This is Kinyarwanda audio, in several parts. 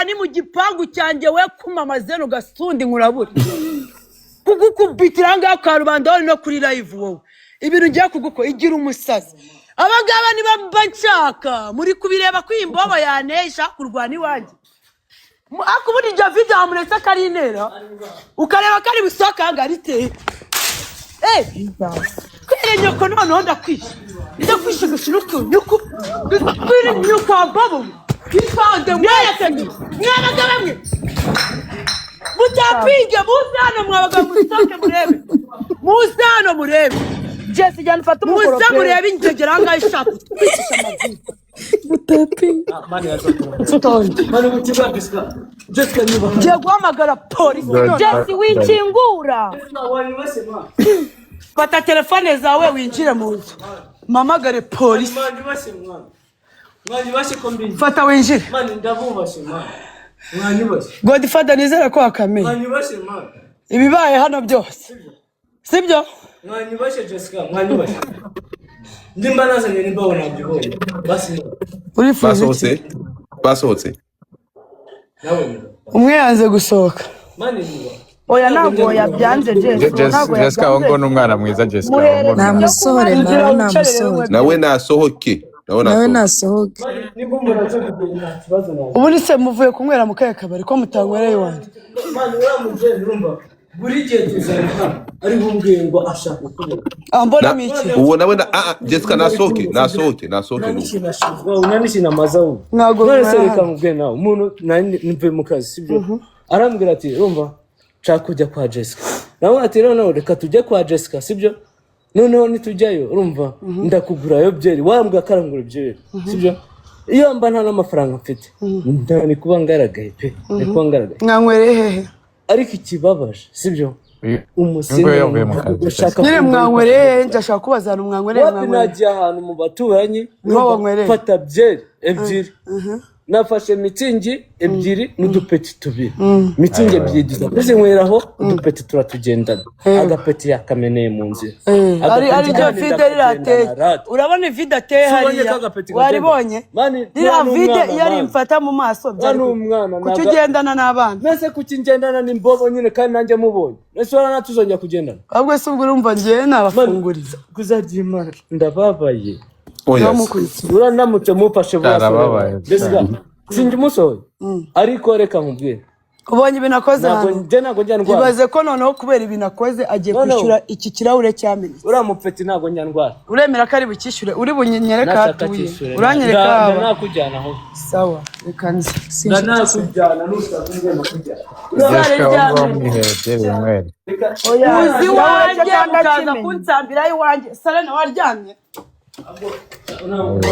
ni mu gipangu cyanjye we kumamaze no gasundi nkurabura kugukubitira ngaho ka rubanda no kuri live wowe ibintu ngiye kuguko igira umusazi abagaba niba nshaka muri kubireba ko imbobo yanesha kurwana iwanjye akubudi David amuretse akarinera ukareba kari busoka ngarite kwere nyoko none ndakwisha ndakwisha gushiruko nyoko kwere nyoko ababo ifande mwayatanye mwabagaba mwe mutapinge muzano mwabaga musoke murebe muzano murebe Jesse jana fata umukoro muza murebe ingegera anga ishaka twishisha amazina mutapinge mani yasotonde mani mutiba Jessica niba je guhamagara polisi Jesse winkingura fata telefone zawe winjire mu nzu mamagare polisi mani bashe kombini fata winjire mani ndabubashe mani Godfather nizera ko akameye mwanyubashe mani ibibaye hano byose sibyo mwanyubashe Jessica mwanyubashe ndimba nazanye nimba nabyiboye basi uri basohotse umwe yanze gusohoka mani niba oya ntabwo yabyanze Jessica ngo n'umwana mwiza Jessica namusore nawe nasohoke nawe nasohoke ubu ni se muvuye kunywera mu kaye kabari ko mutangwereye wanjye mani uramuje urumva buri gihe tuzana ari bumbwiye ngo ashaka kubona ambona miki uwo nawe Jessica nasohoke unanishina mazawu ntago none mubwe nawe umuntu nimve mu kazi sibyo arambwira ati urumva nshaka kujya kwa Jessica nawe ati none reka tujye kwa Jessica sibyo noneho nitujyayo urumva ndakugurayo byeri wambwa karangura byeri sibyo iyo mba nta n'amafaranga mfite ndani kuba ngaragaye pe kuba ngaragaye mwankwereye hehe ariko ikibabaje sibyo umusinde nyine mwankwereye ndashaka kubazana mwankwereye nagiye ahantu mu baturanyi fata byeri ebyiri nafashe mitsingi ebyiri n'udupeti tubiri mitsingi ebyiri dusa nkweraho udupeti turatugendana agapeti yakameneye mu nzira ari byo vide rirateye urabona vide ateye hariya waribonye ririya vide iyo ari mfata mu maso kuki ugendana n'abana mbese kuki ngendana n'imbobo nyine kandi nanjye mubonye ese urana tuzongera kugendana ahubwo se ubwo urumva ngiye nabafunguriza kuzagira imana ndababaye uranamutse mufashe bose sinjye umusohoye ariko reka nkubwire ubonye ibintu akoze hano ntabwo njya ndwara ibaze ko noneho kubera ibintu akoze agiye kwishyura iki kirahure cyamenetse uriya mupfeti ntabwo njya ndwara uremera ko ari bukishyure uri bunyereka hatuye uranyereka haba nakujyana aho sawa reka nzi nakujyana n'ushaka ngenda kujyana uzi wanjye ukaza kunsambira iwanjye Sarena waryamye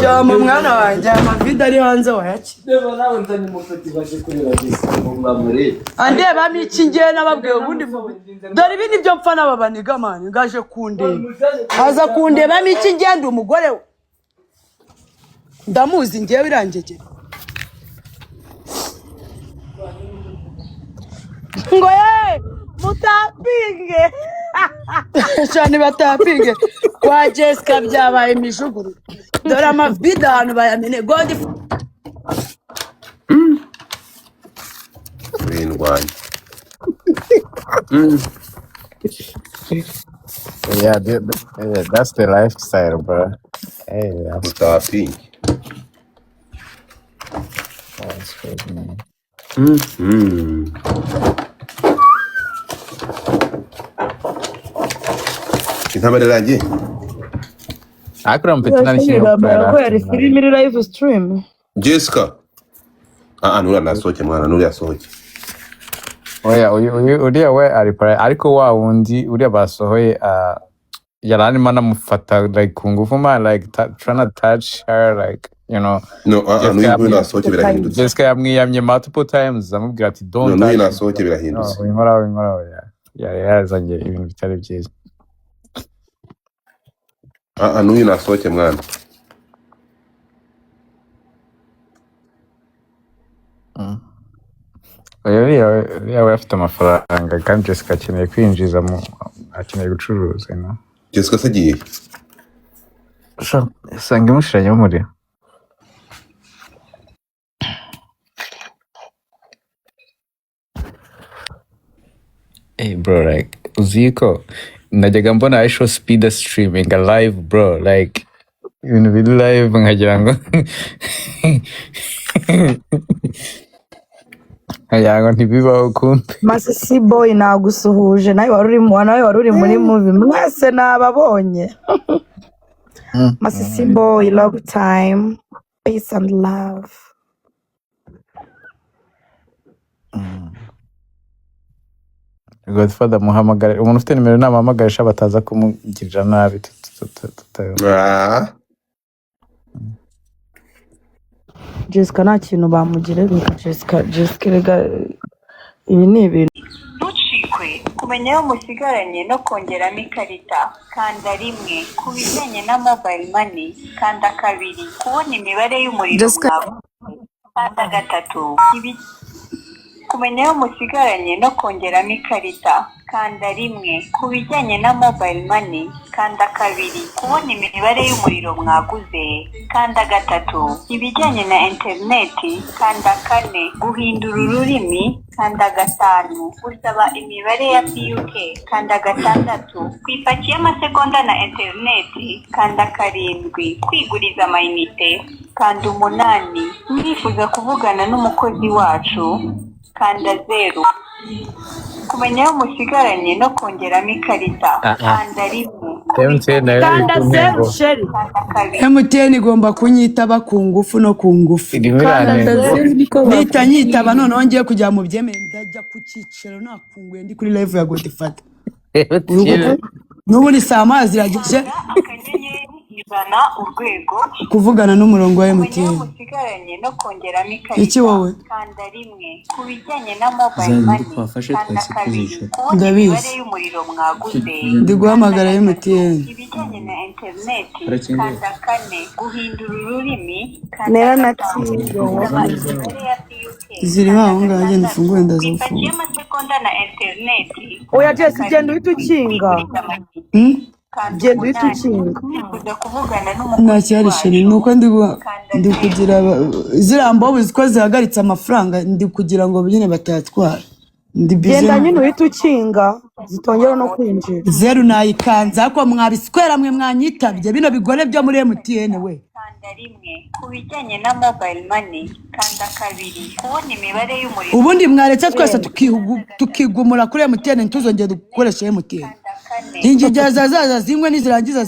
Jama mwana wanjye amavide ari hanze wayaki Deba nawe nzanye umufeti baje kureba Jessica ngo mwamure andeba miki ngiye nababwiye ubundi dore ibi nibyo mpfa n'ababaniga mani ngaje kundeba haza kundeba miki ngiye ndi umugore we ndamuzi ngiye birangegera ngo mutapinge cyane batapinge kwa Jessica byabaye imijuguru dore amavide ahantu bayamene God windwanya Yeah, that's the lifestyle, bro. Hey, mutapinge that's crazy, man. Intambara irangiye akora mpita nari filimi live stream Jessica nura nasohoke mwana nuri yasohoke oya uriya we ari pare ariko wa wundi uriya basohoye yaranima namufata like kungufu man like trying to touch her like you know nuri nasohoke birahindutse Jessica yamwiyamye multiple times amubwira ati don't nuri nasohoke birahindutse inkora yazanye ibintu bitari byiza nuri nasohoke mwana uriya afite amafaranga kandi Jessica akeneye kwinjiza akeneye gucuruza Jessica se agiye usanga imushiranye umuriro Hey bro, like uziko najyaga mbona isho speed streaming live bro, like ibintu biri live nkagira ngo ntibibaho kumbe. Masisi boy nagusuhuje nawe wari uri muri movie mwese nababonye. Masisi boy long time, peace and love. Godfather muhamagara umuntu ufite nimero namuhamagarisha bataza kumugirira nabi. Jessica nta kintu bamugire bika Jessica rega ibi ni ibintu. Ntucikwe kumenya aho musigaranye no kongeramo ikarita kanda rimwe ku bijyanye na mobile money kanda kabiri kubona imibare y'umuriro mwawe kanda gatatu kumenya aho musigaranye no kongeramo ikarita kanda rimwe ku bijyanye na mobile money kanda kabiri kubona imibare y'umuriro mwaguze kanda gatatu ibijyanye na interineti kanda kane guhindura ururimi kanda gatanu usaba imibare ya PUK kanda gatandatu kwipaki y'amasegonda na interineti kanda karindwi kwiguriza amayinite kanda 8 mwifuza kuvugana n'umukozi wacu kanda 0 kumenya aho musigaranye no kongeramo ikarita kanda rimwe Kanda 0 sheri. MTN igomba kunyitaba ku ngufu no ku ngufu. Nyitaba noneho ngiye kujya mu byemere ndajya ku cyiciro nakunguye ndi kuri live ya Godfather. N'ubu ni saa mazi iragije izana urwego kuvugana n'umurongo wa MTN. musigaranye no kongeramo ikarita Iki wowe? kanda rimwe ku bijyanye na mobile money kanda kabiri kubona imibare y'umuriro mwaguze Ndi guhamagara MTN. ibijyanye na interineti kanda kane guhindura ururimi Nera kanda natsiyo. Ziri aho ngaho agenda ufungure ndazafunga. kwipaki y'amasegonda na interineti Oya Jess genda uhita ukinga. Genda uhita ukinga. kujya kuvugana n'umukozi Nta cyari sheri nuko ndi kugira ziriya mbobo ziko zihagaritse amafaranga ndi kugira ngo nyine batayatwara. Ndi Genda busy. nyine uhita ukinga zitongera no kwinjira. 0 nayikanza ko mwabiswera mwe mwanyitabye bino bigore byo muri MTN we. kanda rimwe ku bijyanye na mobile money kanda kabiri kubona imibare y'umuriro Ubundi mwaretse twese tukigumura kuri MTN ntuzongeye dukoresha MTN. Ingigera zaza zimwe nizirangiza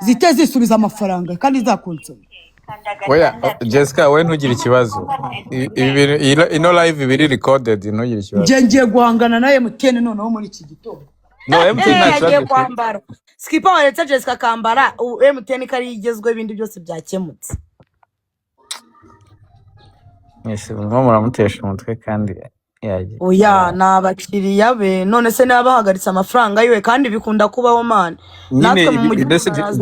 zite zisubiza amafaranga kandi zakonsoma. Oya Jessica we ntugire ikibazo. Ino live biri recorded ntugire ikibazo. Ngiye guhangana na MTN noneho muri iki gitondo. No MTN Yagiye nta kwambara. Skipper waretse Jessica kambara MTN kari igezwe ibindi byose byakemutse. Mwese muramutesha umutwe kandi yaje. Oya nabakiriya be none se nabahagaritse amafaranga yiwe kandi bikunda kubaho man. Nyine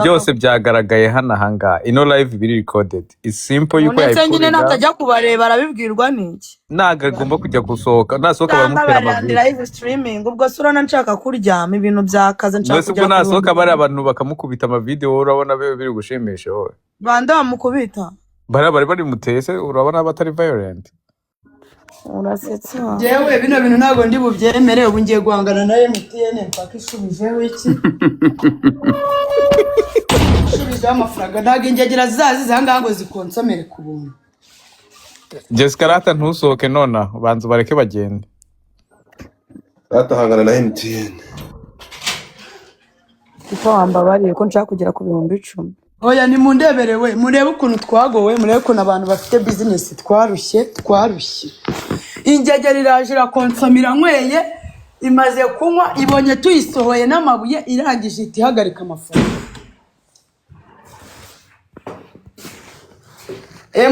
byose byagaragaye hano hanga. Ino live biri recorded. It's simple yuko yayikora. Nyine natajya kubareba arabibwirwa niki? Naga agomba kujya gusohoka. Nasohoka bamutera amabwiriza. Live streaming ubwo surana nshaka kuryama ibintu byakaza nshaka kujya. Ubwo nasohoka bari abantu bakamukubita ama video urabona biri gushimisha wowe. Banda bamukubita. Bari mutese urabona batari violent. Urasetsa. Jewe bino bintu ntago ndi bubyemere ubu ngiye guhangana na MTN mpaka ishubijeho iki. Ishubijeho amafaranga ntago ingegera zanga ngo zikonsomere ku buntu. Jessica rata ntusohoke nona banzu bareke bagende. Rata hangana na MTN. Kuko wambabariye ko nshaka kugera ku 10,000. Oya ni mundeberewe murebe ukuntu twagowe murebe ukuntu abantu bafite business twarushye. Ingegera iraje rakonsomira nkweye imaze kunywa ibonye tuyisohoye n'amabuye irangije itihagarika amafaranga.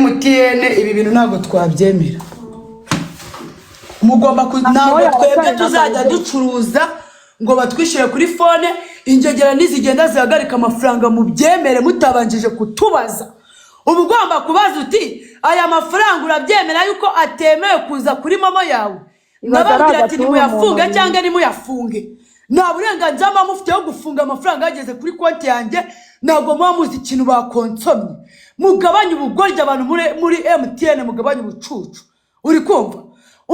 MTN ibi bintu ntago twabyemera. Mugomba ntago twebwe tuzajya ducuruza ngo batwishyire kuri phone ingegera nizigenda zihagarika amafaranga mu byemere mutabanjije kutubaza. Ubu ugomba kubaza uti aya mafaranga urabyemera yuko atemewe kuza kuri mama yawe? Nababwira ati nimuyafunge cyangwa nimuyafunge. Nta burenganzira mufite yo gufunga amafaranga yageze kuri konti yanjye ntabwo muzi ikintu bakonsomye. Mugabanye ubugoryi abantu muri MTN mugabanye ubucucu. Uri kumva?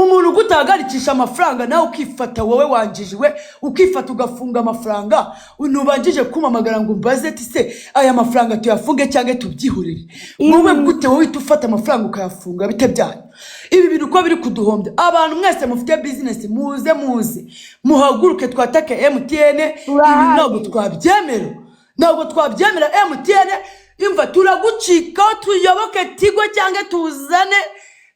umuntu gutagarikisha amafaranga nawe ukifata wowe wanjijiwe ukifata ugafunga amafaranga unubanjije kumamagara ngo mbaze ati se aya mafaranga tuyafunge cyangwa tubyihurire wowe gute wowe tufata amafaranga ukayafunga bite byanyu ibi bintu ko biri kuduhombya abantu mwese mufite business muze muhaguruke twatake MTN ibi ntabwo twabyemera MTN imva turagucika tuyoboke Tigo cyangwa tuzane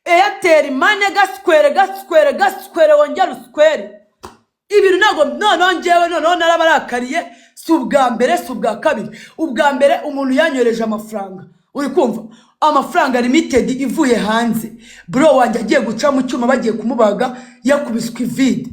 Airtel Money gasquare wongera usquare ibintu ntabwo none ngewe none narabarakariye si ubwa mbere si ubwa kabiri ubwa mbere umuntu yanyoreje amafaranga uri kumva amafaranga limited ivuye hanze bro wanjye agiye guca mu cyuma bagiye kumubaga yakubiswe vide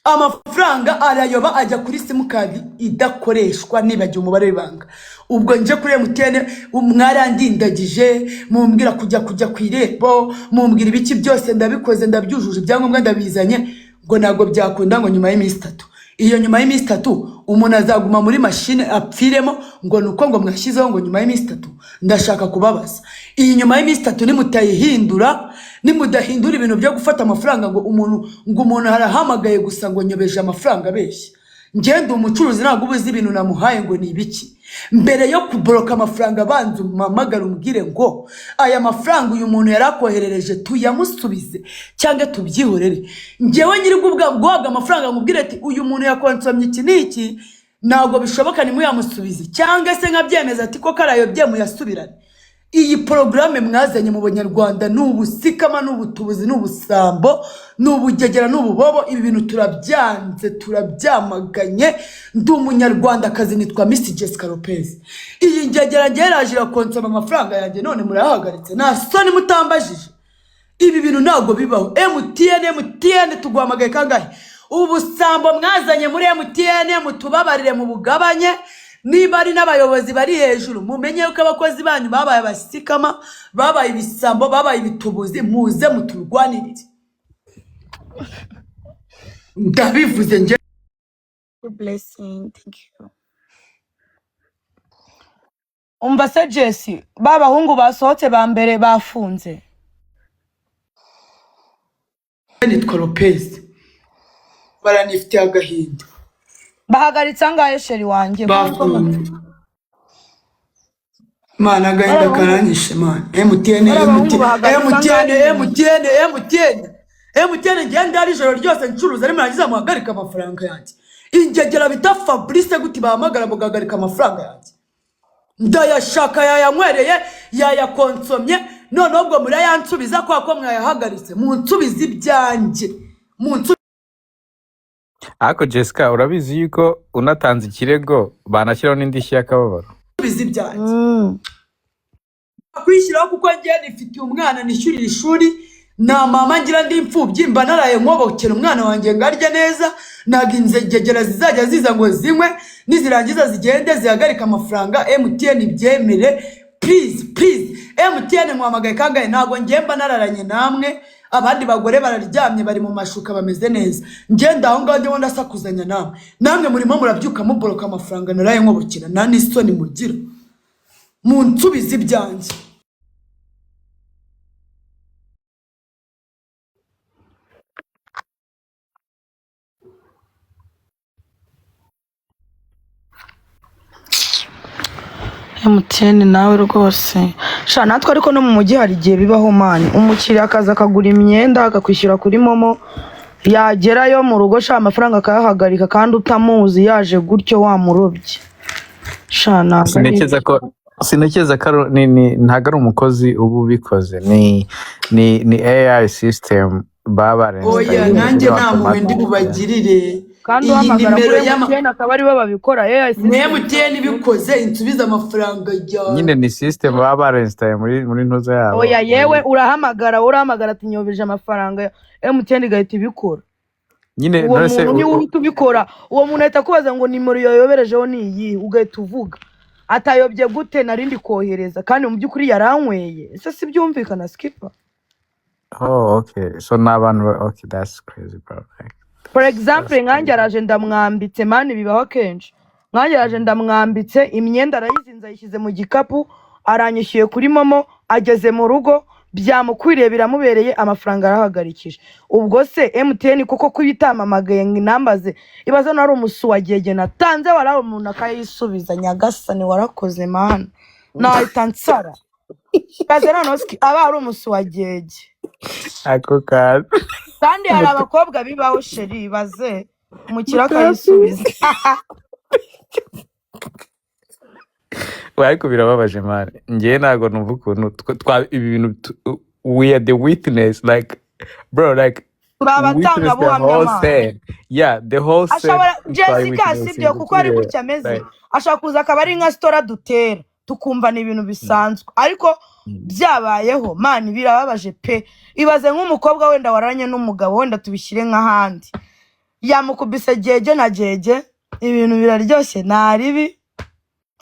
amafaranga arayoba ajya kuri simukadi idakoreshwa nibagiye umubare w'ibanga ubwo nje kuri MTN mwarandindagije mumbwira kujya ku irembo mumbwira ibiki byose ndabikoze ndabyujuje ibyangombwa ndabizanye ngo nago byakunda ngo nyuma y'iminsi 3 iyo nyuma y'iminsi 3 umuntu azaguma muri machine apfiremo ngo nuko ngo mwashyizeho ngo nyuma y'iminsi 3 ndashaka kubabaza iyi nyuma y'iminsi 3 nimutayihindura nimudahindura ibintu byo gufata amafaranga ngo umuntu harahamagaye gusa ngo nyobeje amafaranga beshye ngende umucuruzi ntabwo ubuzi ibintu namuhaye ngo ni ibiki mbere yo kubloka amafaranga banzu mamagara umbwire ngo aya mafaranga uyu muntu yarakoherereje tuyamusubize cyangwa tubyihorere ngewe nyiri guhabwa amafaranga ngubwire ati uyu muntu yakonsomye iki niki ntabwo bishoboka ni muyamusubize cyangwa se nkabyemeza ati ko karayobye muyasubirane iyi programme mwazanye mu Banyarwanda n'ubusikama n'ubutubuzi n'ubusambo n'ubugegera n'ububobo ibi bintu turabyanze turabyamaganye ndi umunyarwanda kazi nitwa Miss Jessica Lopez iyi ngegera ngerajira konsoma amafaranga yanjye none murahagaritse nta soni mutambajije ibi bintu ntago bibaho MTN tugwamagaye kangahe ubusambo mwazanye muri MTN mutubabarire mu bugabanye niba ari n'abayobozi bari hejuru mumenye uko abakozi banyu babaye abasikama babaye ibisambo babaye ibitubuzi muze muturwanirire ndabivuze nje blessing thank you umva se Jesse babahungu basohotse ba mbere bafunze nitwa Lopez baranifite agahinda bahagaritse angahe sheri wanjye mana agahinda karanyishe mana MTN ngenda ari joro ryose ncuruza ari maragiza muhagarika amafaranga yanjye ingegera bita Fabrice guti bahamagara mugagarika amafaranga yanjye ndayashaka yayanywereye yayakonsomye none ubwo muri yansubiza kwa mwayahagaritse munsubiza ibyanjye Ako Jessica urabizi yuko unatanze ikirego banashyiraho n'indishyi y'akababaro bizi byanjye kwishyiraho kuko ngiye nifitiye umwana nishyurira ishuri na mama ngira ndi imfubyi mba naraye nkobokera umwana wanjye ngarya neza naginze gegera zizajya ziza ngo zinywe nizirangiza zigende zihagarika amafaranga MTN byemere please MTN mwamagaye kangahe ntago ngiye mba nararanye namwe abandi bagore bararyamye bari mu mashuka bameze neza ngenda aho ngaho ndimo ndasakuzanya namwe murimo murabyuka muboroka amafaranga naraye nkobokera nta n'isoni mugira munsubize ibyanjye MTN nawe rwose sha natwe ariko no mu mujyi hari igihe bibaho mani umukiriya akaza akagura imyenda akakwishyura kuri momo yagerayo mu rugo sha amafaranga akayahagarika kandi utamuzi yaje gutyo wamurobye sha sinekeza ko ntago ari umukozi ubu ubikoze ni AI system babarenze oya nanjye nta muwe ndi bubagirire kandi uhamagara kuri MTN akaba ari bo babikora MTN bikoze insubiza amafaranga yawe nyine ni system babarenze muri ntuza yabo oya yewe urahamagara ati nyobeje amafaranga MTN igahita ibikora nyine nose ni uhita ubikora uwo muntu ahita kubaza ngo nimero yayoberejeho ni iyi ugahita uvuga atayobye gute narindi kohereza kandi mu byukuri yaranyweye ese si byumvikana skipper okay so n'abantu okay that's crazy bro for example nkanjye araje ndamwambitse mani bibaho kenshi nkanjye araje ndamwambitse imyenda arayizinza yishyize mu gikapu aranyishyuye kuri momo ageze mu rugo byamukwiriye biramubereye amafaranga arahagarikije. Ubwo se MTN kuko kuyitamamagaye ngo inambaze ibazo nari umusuwagege natanze waraho umuntu akayisubiza. Nyagasani warakoze mana nahita nsara kaze noneho aba ari umusuwagege ako kantu kandi hari abakobwa bibaho sheri baze umukira akayisubiza. ariko birababaje man njye ntago numva ukuntu ibi bintu we are the witness like bro like turabatanga buhamya yeah the whole ashobora Jessica sibyo kuko ari gutya ameze ashaka kuza akaba ari nka stora dutera tukumva ni ibintu bisanzwe ariko byabayeho man birababaje pe. Ibaze nk'umukobwa wenda waranye n'umugabo wenda tubishyire nk'ahandi yamukubise jeje na jeje ibintu biraryoshye naribi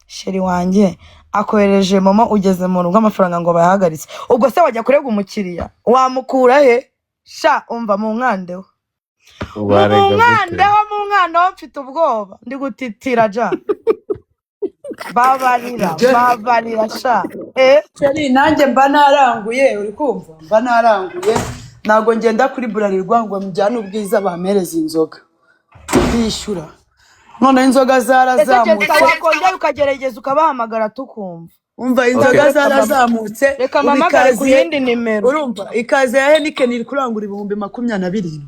sheri wanjye akohereje mama ugeze mu rugo amafaranga ngo bayahagaritse. Ubwo se wajya kurega umukiriya wamukura he sha umva mu nkandeho mfite ubwoba ndi gutitira ja babarira sha sheri nanjye mba naranguye uri kumva mba naranguye nago ngenda kuri burarirwa ngo mujyane ubwiza bamereza inzoga bishyura none inzoga zarazamutse wakongera ukagerageza ukabahamagara tukumva umva inzoga zarazamutse reka mamagare ku yindi nimero urumva ikaze ya Heineken iri kurangura 27,000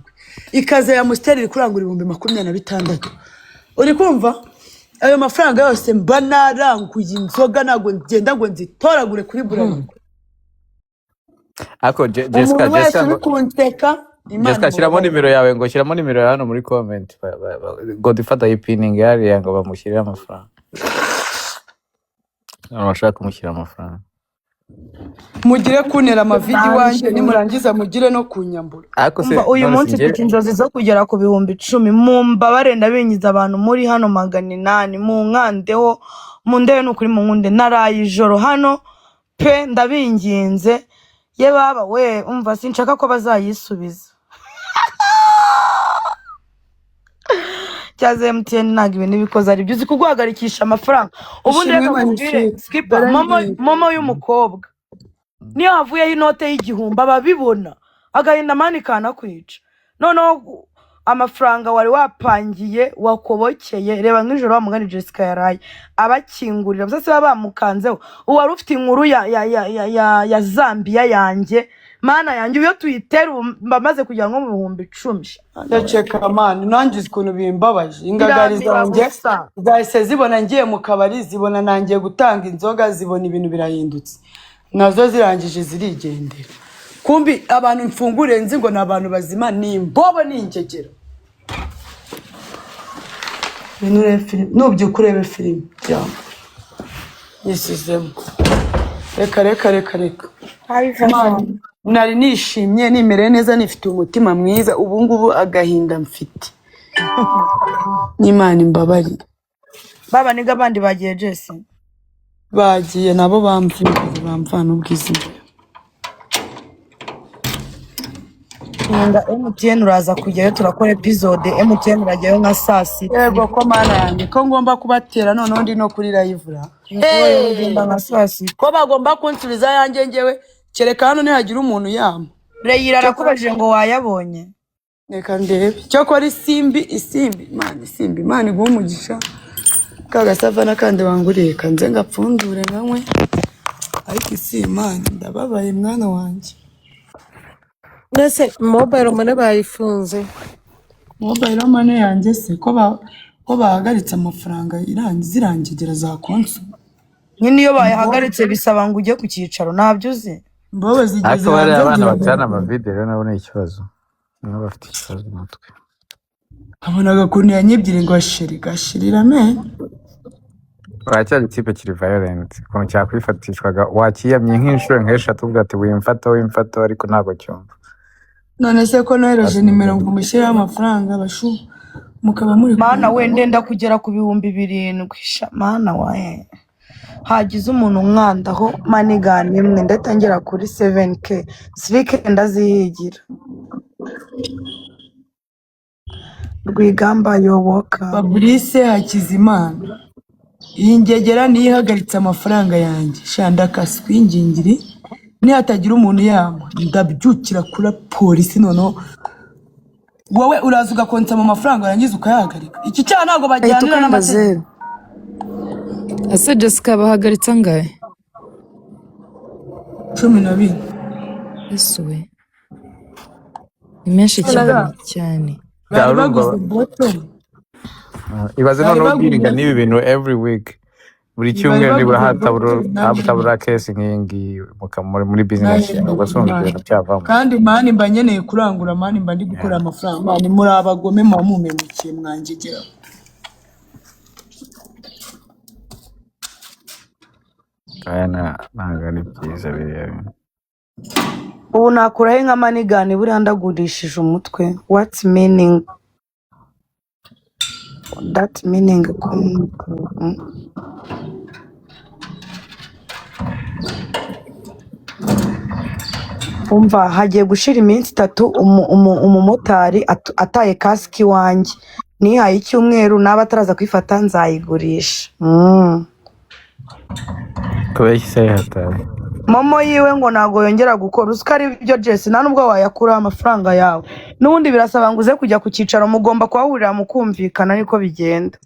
ikaze ya Amstel iri kurangura 26,000 uri kumva ayo mafaranga yose mba naranguye inzoga nago ngenda ngo nzitoragure kuri burarirwa. ako kunteka Jessica shyiramo nimero yawe ngo shyiramo nimero yawe hano muri comment Godfather yipininga yari ngo bamushyirire amafaranga bashaka kumushyira amafaranga mugire kunera amavideo wanjye nimurangiza mugire no kunyambura. Uyu munsi mfite inzozi zo kugera ku 10,000 mumbabare ndabinyiza abantu muri hano 800 mu nkandeho mu ndeyo n'ukuri mu nkunde naraye ijoro hano pe ndabinginze ye baba we umva sinshaka ko bazayisubiza cyaze MTN ntago ibintu bikoze ari byuzi kuguhagarikisha amafaranga. Ubundi reka mubwire skipper momo y'umukobwa niyo havuyeho inote y'igihumbi ababibona agahinda mani kana kwica noneho amafaranga wari wapangiye wakobokeye reba nk'ijoro wa mugani Jessica yaraye abakingurira byose baba bamukanzeho uwari ufite inkuru ya Zambia yanjye mana yanjye iyo tuyitera bamaze kugira ngo mu 10,000 ndaceka man nangize ukuntu bimbabaje ingagari zanjye zahise zibona ngiye mu kabari zibona nangiye gutanga inzoga zibona ibintu birahindutse nazo zirangije zirigendera kumbi abantu mfungure nzi ngo nabantu bazima ni imbobo n'ingegera binure film nubyukurebe film cyangwa yisizemo reka nari nishimye nimere neza nifite umutima mwiza ubu ngubu agahinda mfite n'Imana imbabari baba niga bandi bagiye Jesse bagiye nabo bamvana ubwizime Nda MTN uraza kujyayo turakora episode MTN urajyayo nka sasi yego ko mana yanjye ko ngomba kubatera none ndi no kuri live ra nka sasi ko bagomba kunsubiza yanjye ngewe kereka hano ntihagira umuntu yama Reyira arakubajije ngo wayabonye reka ndebe cyo ko ari isimbi Imana iguha umugisha kagasavana kandi wanguriye kanze ngapfundure nkamwe ariko isi Imana ndababaye mwana wanjye. Nese mobile money bayifunze. Mobile money yanjye se ko bahagaritse amafaranga zirangigera za konso. Nyine iyo bayahagaritse bisaba ngo ujye ku cyicaro ntabyo uzi. Mbobo zigeze hanze abana batana amavideo rero nabone ikibazo. Nabo bafite ikibazo mutwe. Abonaga kuntu yanyebyire ngo gashirira me. Wacyari ikipe kiri violent ko cyakwifatishwaga wakiyamye nk'inshuro nk'eshatu ubwo ati wimfata ariko ntago cyumva. None se ko nohereje nimero ngo mushyire amafaranga bashu mukaba muri mana wende nda kugera ku 7,000 mana wae hagize umuntu mwandaho manigani imwe ndatangira kuri 7k sivike ndazihigira Rwigamba yoboka Fabrice Hakizimana ingegera niyihagaritse amafaranga yanjye shanda kaswingingiri nihatagira umuntu yama ndabyukira kuri polisi noneho wowe uraza ugakonsa mu mafaranga yarangiza ukayahagarika iki cyaha ntabwo bajyanira n'amategeko. Ese Jessica bahagaritse angahe? 12. Ese we ni menshi cyane. Bari baguze bottom. Ibaze noneho ubwiringa n'ibi bintu every week. Buri cyumweru nibura hatabura case nk'ingi muri business yawe ugasonga ibintu byavamo. Kandi mani mba nkeneye kurangura mani mba ndi gukora amafaranga mani muri abagome mu mumemukiye mwanjegera. Kana nangani byiza biriya. Ubu nakurahe nka manigani buriya ndagurishije umutwe. What's meaning? That meaning umva hagiye gushira iminsi 3 umumotari ataye kasiki wanjye nihaye icyumweru naba ataraza kwifata nzayigurisha. Kubera se hataye Momo yiwe ngo nago yongera gukora usikari ibyo Jesse nta nubwo wayakura amafaranga yawe n'ubundi birasaba ngo uze kujya ku cyicaro mugomba kwahurira mu kumvikana niko bigenda.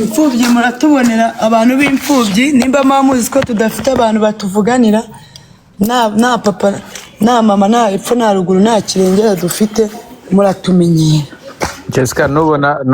Imfubyi muratubonera abantu b'imfubyi nimba mamuzi ko tudafite abantu batuvuganira na papa na mama na epfo na ruguru nta kirengera dufite muratumenyera. Jessica nubona